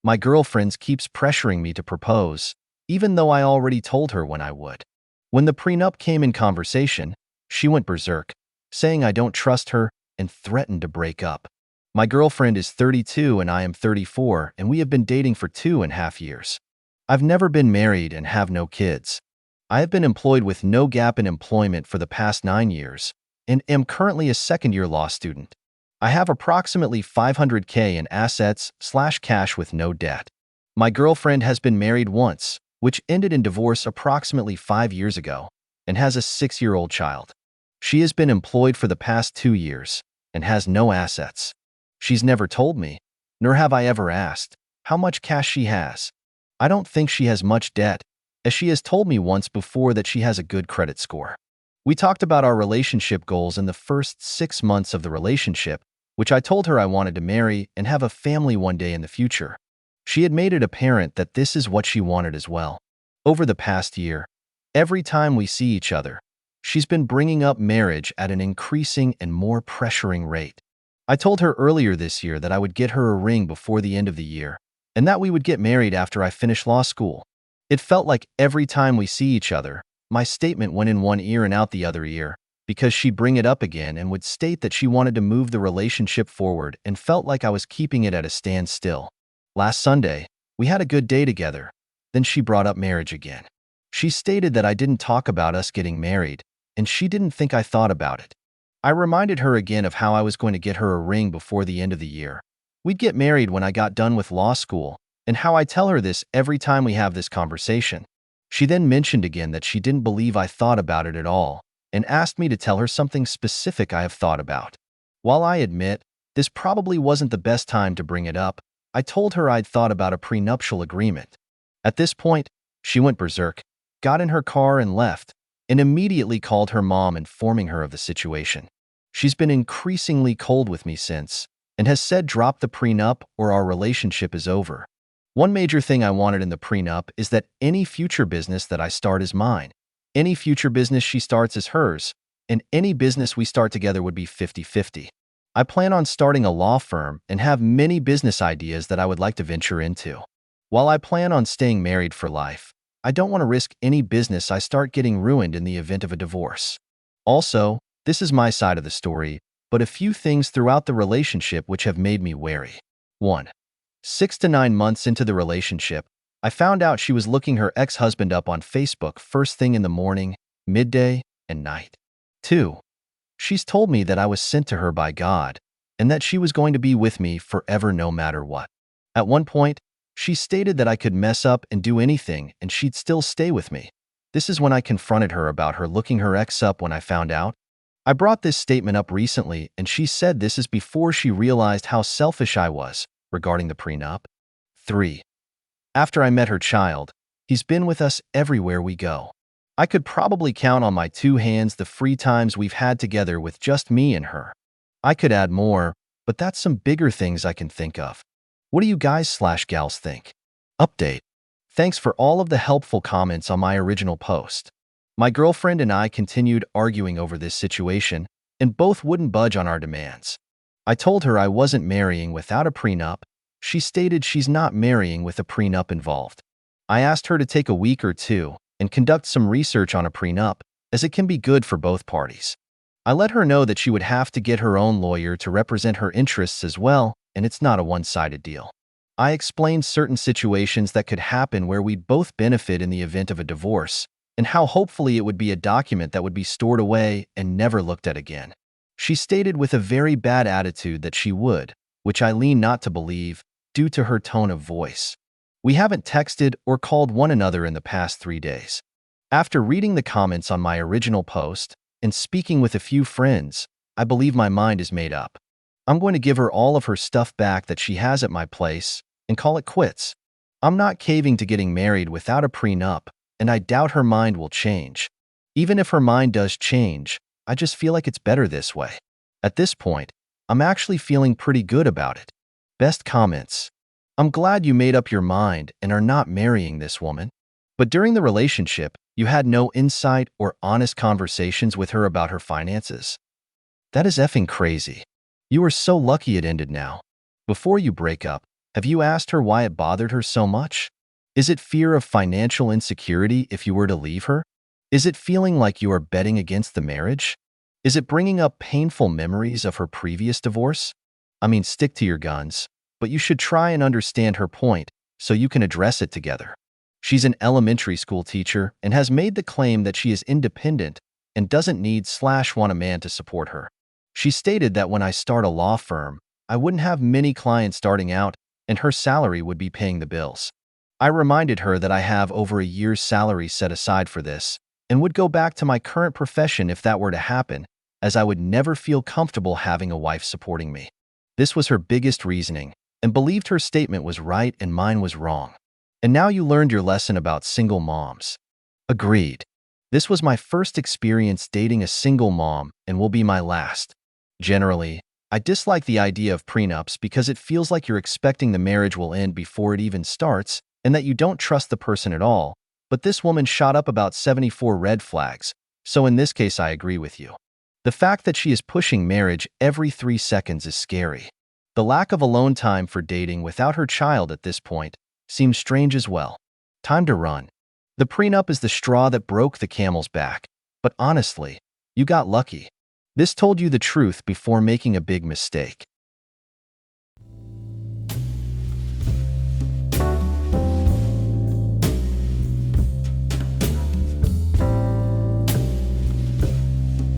My girlfriend keeps pressuring me to propose, even though I already told her when I would. When the prenup came in conversation, she went berserk, saying I don't trust her and threatened to break up. My girlfriend is 32 and I am 34, and we have been dating for 2.5 years. I've never been married and have no kids. I have been employed with no gap in employment for the past 9 years and am currently a second-year law student. I have approximately $500K in assets/cash with no debt. My girlfriend has been married once, which ended in divorce approximately 5 years ago, and has a 6-year-old child. She has been employed for the past 2 years and has no assets. She's never told me, nor have I ever asked, how much cash she has. I don't think she has much debt, as she has told me once before that she has a good credit score. We talked about our relationship goals in the first 6 months of the relationship, which I told her I wanted to marry and have a family one day in the future. She had made it apparent that this is what she wanted as well. Over the past year, every time we see each other, she's been bringing up marriage at an increasing and more pressuring rate. I told her earlier this year that I would get her a ring before the end of the year, and that we would get married after I finish law school. It felt like every time we see each other, my statement went in one ear and out the other ear, because she'd bring it up again and would state that she wanted to move the relationship forward and felt like I was keeping it at a standstill. Last Sunday, we had a good day together. Then she brought up marriage again. She stated that I didn't talk about us getting married, and she didn't think I thought about it. I reminded her again of how I was going to get her a ring before the end of the year. We'd get married when I got done with law school, and how I tell her this every time we have this conversation. She then mentioned again that she didn't believe I thought about it at all, and asked me to tell her something specific I have thought about. While I admit this probably wasn't the best time to bring it up, I told her I'd thought about a prenuptial agreement. At this point, she went berserk, got in her car and left, and immediately called her mom informing her of the situation. She's been increasingly cold with me since, and has said drop the prenup or our relationship is over. One major thing I wanted in the prenup is that any future business that I start is mine. Any future business she starts is hers, and any business we start together would be 50-50. I plan on starting a law firm and have many business ideas that I would like to venture into. While I plan on staying married for life, I don't want to risk any business I start getting ruined in the event of a divorce. Also, this is my side of the story, but a few things throughout the relationship which have made me wary. 1. 6 to 9 months into the relationship, I found out she was looking her ex-husband up on Facebook first thing in the morning, midday, and night. 2. She's told me that I was sent to her by God, and that she was going to be with me forever no matter what. At one point, she stated that I could mess up and do anything and she'd still stay with me. This is when I confronted her about her looking her ex up when I found out. I brought this statement up recently and she said this is before she realized how selfish I was regarding the prenup. 3. After I met her child, he's been with us everywhere we go. I could probably count on my 2 hands the free times we've had together with just me and her. I could add more, but that's some bigger things I can think of. What do you guys/gals think? Update. Thanks for all of the helpful comments on my original post. My girlfriend and I continued arguing over this situation, and both wouldn't budge on our demands. I told her I wasn't marrying without a prenup. She stated she's not marrying with a prenup involved. I asked her to take a week or 2 and conduct some research on a prenup, as it can be good for both parties. I let her know that she would have to get her own lawyer to represent her interests as well, and it's not a one-sided deal. I explained certain situations that could happen where we'd both benefit in the event of a divorce, and how hopefully it would be a document that would be stored away and never looked at again. She stated with a very bad attitude that she would, which I lean not to believe, due to her tone of voice. We haven't texted or called one another in the past 3 days. After reading the comments on my original post and speaking with a few friends, I believe my mind is made up. I'm going to give her all of her stuff back that she has at my place and call it quits. I'm not caving to getting married without a prenup, and I doubt her mind will change. Even if her mind does change, I just feel like it's better this way. At this point, I'm actually feeling pretty good about it. Best comments. I'm glad you made up your mind and are not marrying this woman. But during the relationship, you had no insight or honest conversations with her about her finances. That is effing crazy. You are so lucky it ended now. Before you break up, Have you asked her why it bothered her so much? Is it fear of financial insecurity if you were to leave her? Is it feeling like you are betting against the marriage? Is it bringing up painful memories of her previous divorce? I mean, stick to your guns, but you should try and understand her point so you can address it together. She's an elementary school teacher and has made the claim that she is independent and doesn't need/want a man to support her. She stated that when I start a law firm, I wouldn't have many clients starting out and her salary would be paying the bills. I reminded her that I have over a year's salary set aside for this and would go back to my current profession if that were to happen, as I would never feel comfortable having a wife supporting me. This was her biggest reasoning, and believed her statement was right and mine was wrong. And now you learned your lesson about single moms. Agreed. This was my first experience dating a single mom and will be my last. Generally, I dislike the idea of prenups because it feels like you're expecting the marriage will end before it even starts and that you don't trust the person at all, but this woman shot up about 74 red flags, so in this case I agree with you. The fact that she is pushing marriage every 3 seconds is scary. The lack of alone time for dating without her child at this point seems strange as well. Time to run. The prenup is the straw that broke the camel's back, but honestly, you got lucky. This told you the truth before making a big mistake.